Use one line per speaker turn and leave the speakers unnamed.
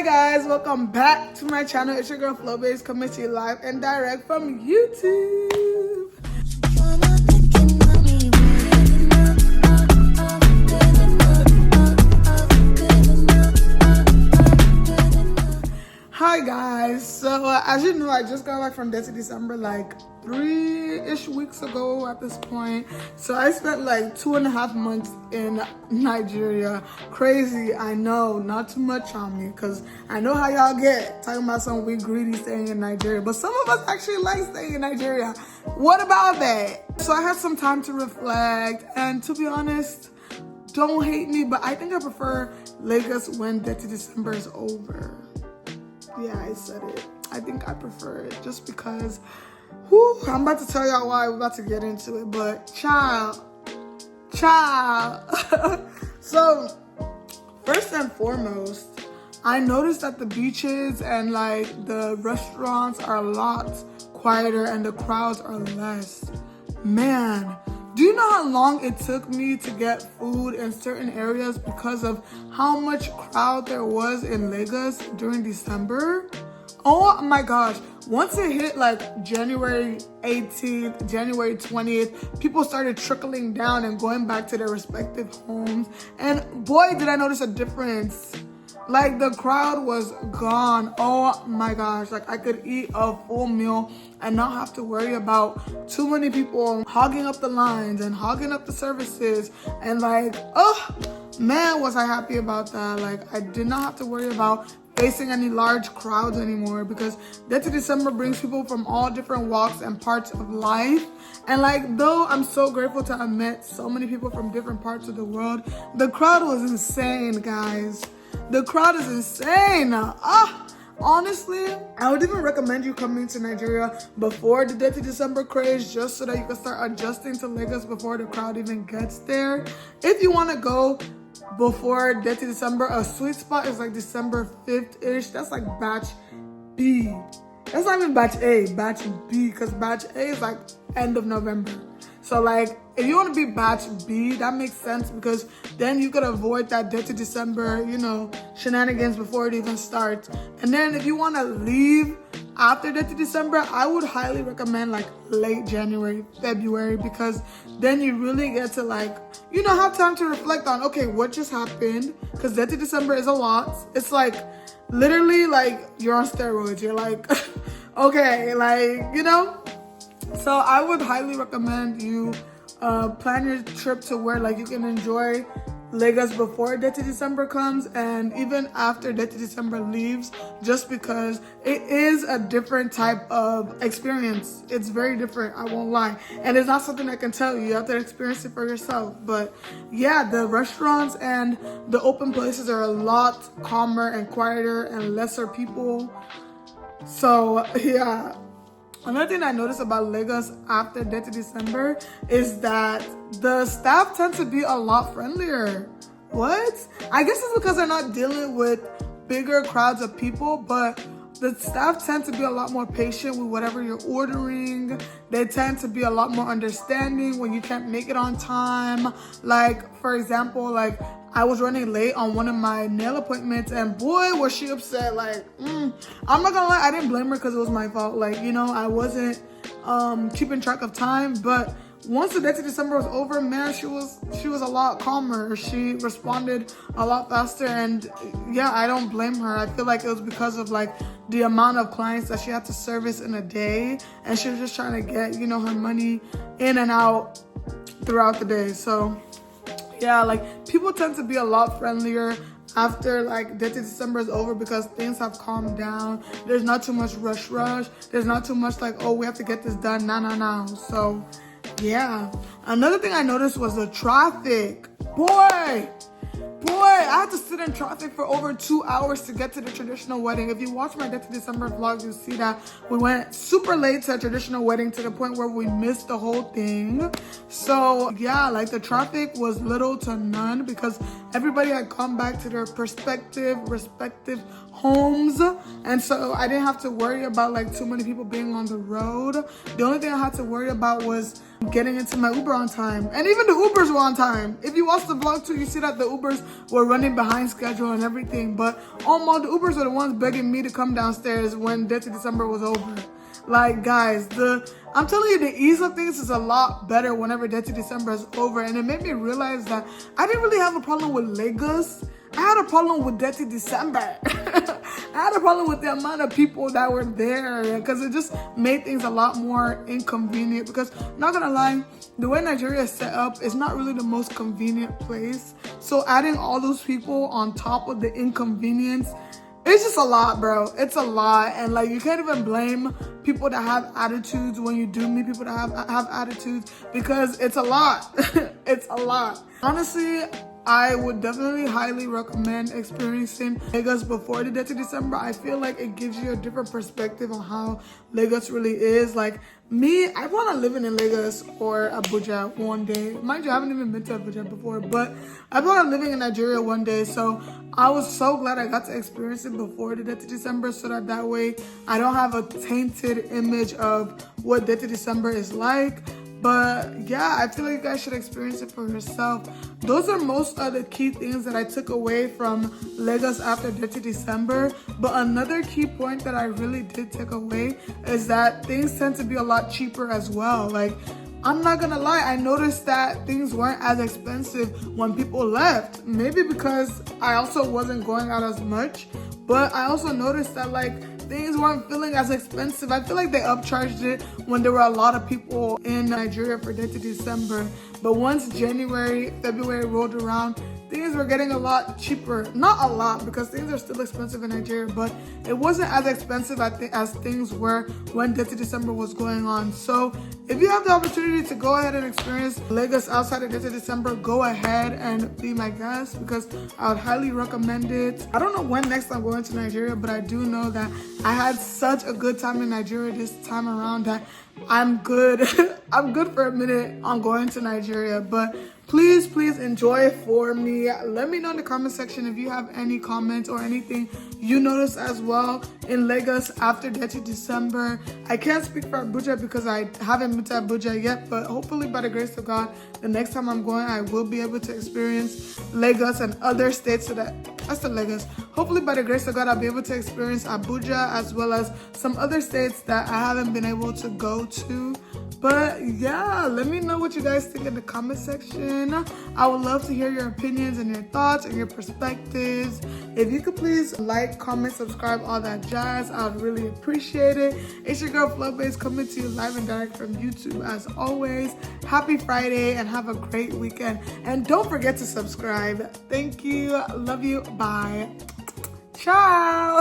Hi guys, welcome back to my channel. It's your girl Flowbase coming to you live and direct from YouTube. Hi guys, so as you know, I just got back from Dirty December like 3-ish weeks ago at this point. So I spent like 2.5 months in Nigeria. Crazy, I know, not too much on me because I know how y'all get talking about some we greedy staying in Nigeria, but some of us actually like staying in Nigeria. What about that? So I had some time to reflect, and to be honest, don't hate me, but I think I prefer Lagos when Dirty December is over. Yeah, I said it. I think I prefer it just because, I'm about to tell y'all why. We're about to get into it, but child. So, first and foremost, I noticed that the beaches and like the restaurants are a lot quieter and the crowds are less. Man, do you know how long it took me to get food in certain areas because of how much crowd there was in Lagos during December? Oh my gosh. Once it hit like January 18th, January 20th, people started trickling down and going back to their respective homes. And boy, did I notice a difference. Like the crowd was gone. Oh my gosh, like I could eat a full meal and not have to worry about too many people hogging up the lines and hogging up the services. And like, oh man, was I happy about that. Like I did not have to worry about facing any large crowds anymore because Dirty December brings people from all different walks and parts of life. And like, though I'm so grateful to have met so many people from different parts of the world, the crowd was insane, guys. The crowd is insane. Honestly, I would even recommend you coming to Nigeria before the Dirty December craze just so that you can start adjusting to Lagos before the crowd even gets there. If you want to go before Dirty December, a sweet spot is like December 5th-ish. That's like batch B. That's not even batch A, batch B, because batch A is like end of November. So like, if you want to be batch B, that makes sense because then you could avoid that Dirty December, shenanigans before it even starts. And then if you want to leave after Dirty December, I would highly recommend like late January, February, because then you really get to like, have time to reflect on, okay, what just happened? Because Dirty December is a lot. It's like literally like you're on steroids. You're like, okay, like, So I would highly recommend you plan your trip to where like you can enjoy Lagos before Dirty December comes and even after Dirty December leaves, just because it is a different type of experience. It's very different, I won't lie. And it's not something I can tell you. You have to experience it for yourself. But yeah, the restaurants and the open places are a lot calmer and quieter and lesser people. So yeah. Another thing I noticed about Lagos after Dirty December is that the staff tend to be a lot friendlier. What? I guess it's because they're not dealing with bigger crowds of people, but the staff tend to be a lot more patient with whatever you're ordering. They tend to be a lot more understanding when you can't make it on time. Like, for example, like I was running late on one of my nail appointments and boy, was she upset. Like, I'm not gonna lie, I didn't blame her because it was my fault. Like, I wasn't keeping track of time, but once the Dirty December was over, man, she was a lot calmer. She responded a lot faster, and yeah, I don't blame her. I feel like it was because of like the amount of clients that she had to service in a day, and she was just trying to get, her money in and out throughout the day. So yeah, like people tend to be a lot friendlier after like Dirty December is over because things have calmed down. There's not too much rush. There's not too much like, oh, we have to get this done now. So yeah. Another thing I noticed was the traffic. Boy, I had to sit in traffic for over 2 hours to get to the traditional wedding. If you watch my Dirty December vlogs, you'll see that we went super late to a traditional wedding to the point where we missed the whole thing. So yeah, like the traffic was little to none because everybody had gone back to their respective homes, and so I didn't have to worry about like too many people being on the road. The only thing I had to worry about was getting into my Uber on time, and even the Ubers were on time. If you watch the vlog too, you see that the Ubers were running behind schedule and everything, but almost the Ubers were the ones begging me to come downstairs when Dirty December was over. Like, guys, I'm telling you, the ease of things is a lot better whenever Dirty December is over. And it made me realize that I didn't really have a problem with Lagos. I had a problem with Dirty December. I had a problem with the amount of people that were there, because it just made things a lot more inconvenient. Because, not gonna lie, the way Nigeria is set up is not really the most convenient place. So adding all those people on top of the inconvenience, it's just a lot, bro. It's a lot. And like, you can't even blame people that have attitudes when you do meet people that have attitudes, because it's a lot. It's a lot. Honestly, I would definitely highly recommend experiencing Lagos before the Dirty December. I feel like it gives you a different perspective on how Lagos really is. Like me, I plan on living in Lagos or Abuja one day. Mind you, I haven't even been to Abuja before, but I plan on living in Nigeria one day. So I was so glad I got to experience it before the Dirty December, so that way I don't have a tainted image of what Dirty December is like. But yeah, I feel like you guys should experience it for yourself. Those are most of the key things that I took away from Lagos after Dirty December. But another key point that I really did take away is that things tend to be a lot cheaper as well. Like, I'm not gonna lie, I noticed that things weren't as expensive when people left. Maybe because I also wasn't going out as much, but I also noticed that like things weren't feeling as expensive. I feel like they upcharged it when there were a lot of people in Nigeria for Dirty December. But once January, February rolled around, things were getting a lot cheaper. Not a lot, because things are still expensive in Nigeria, but it wasn't as expensive as things were when Dirty December was going on. So if you have the opportunity to go ahead and experience Lagos outside of Dirty December, go ahead and be my guest, because I would highly recommend it. I don't know when next I'm going to Nigeria, but I do know that I had such a good time in Nigeria this time around that I'm good. I'm good for a minute on going to Nigeria, but please enjoy it for me. Let me know in the comment section if you have any comments or anything you noticed as well in Lagos after Dirty December. I can't speak for Abuja because I haven't been to Abuja yet, but hopefully by the grace of God, the next time I'm going, I will be able to experience Lagos and other states. So that's the Lagos. Hopefully by the grace of God, I'll be able to experience Abuja as well as some other states that I haven't been able to go to. But yeah, let me know what you guys think in the comment section. I would love to hear your opinions and your thoughts and your perspectives. If you could please like, comment, subscribe, all that jazz, I would really appreciate it. It's your girl Flowbase coming to you live and direct from YouTube as always. Happy Friday and have a great weekend. And don't forget to subscribe. Thank you. Love you. Bye. Ciao.